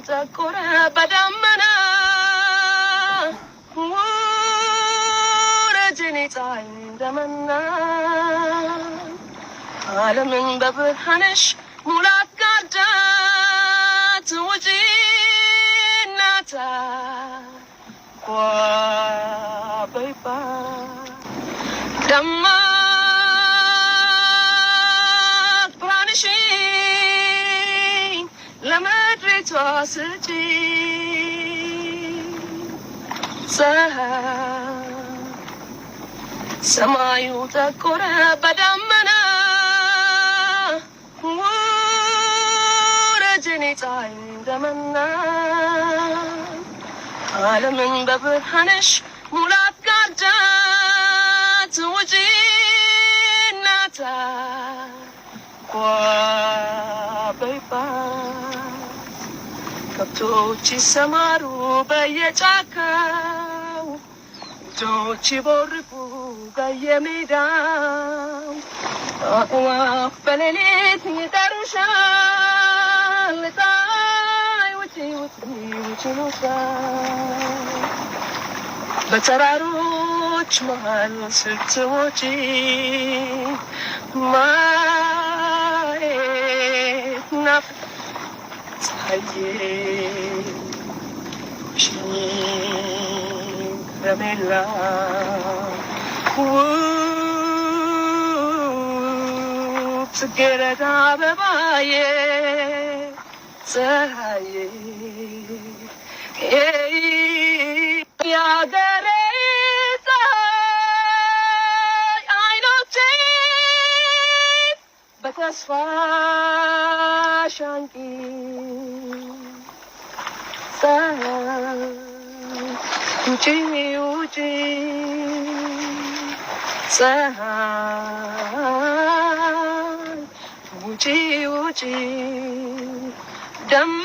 ጠቆረ በደመና ወረጅኔ ፀሐይ እንደመና ዓለምን በብርሃንሽ ሙላት ጋርዳት ውጪ እናታ ኳበይባ ደማቅ ብርሃንሽን ለምድሪቷ ስጪ ሰማዩ ጠቆረ በደመና ወረጅኔ ፀሐይ እንደመና ዓለምን በብርሃንሽ ሙላት ጋርዳት ውጪ እናታ ኳበይባ ከብቶች ይሰማሩ በየጫካው ልጆች ይቦርቁ በየሜዳው አዕዋፍ በሌሊት ይጠሩሻል ፀሐይ ውጪ ውጪ ውጪ ይሉሻል በተራሮች መሃል ስትወጪ ማየት ናፍቆኛል ፀሐዬ ከረሜላ ውብ ጽጌረዳ አበባዬ ፀሐዬ የአገሬ ፀሐይ አይኖቼ በተስፋ ሻንቂ ፀሐይ ውጪ ውጪ ፀሐይ ውጪ ውጪ ደማ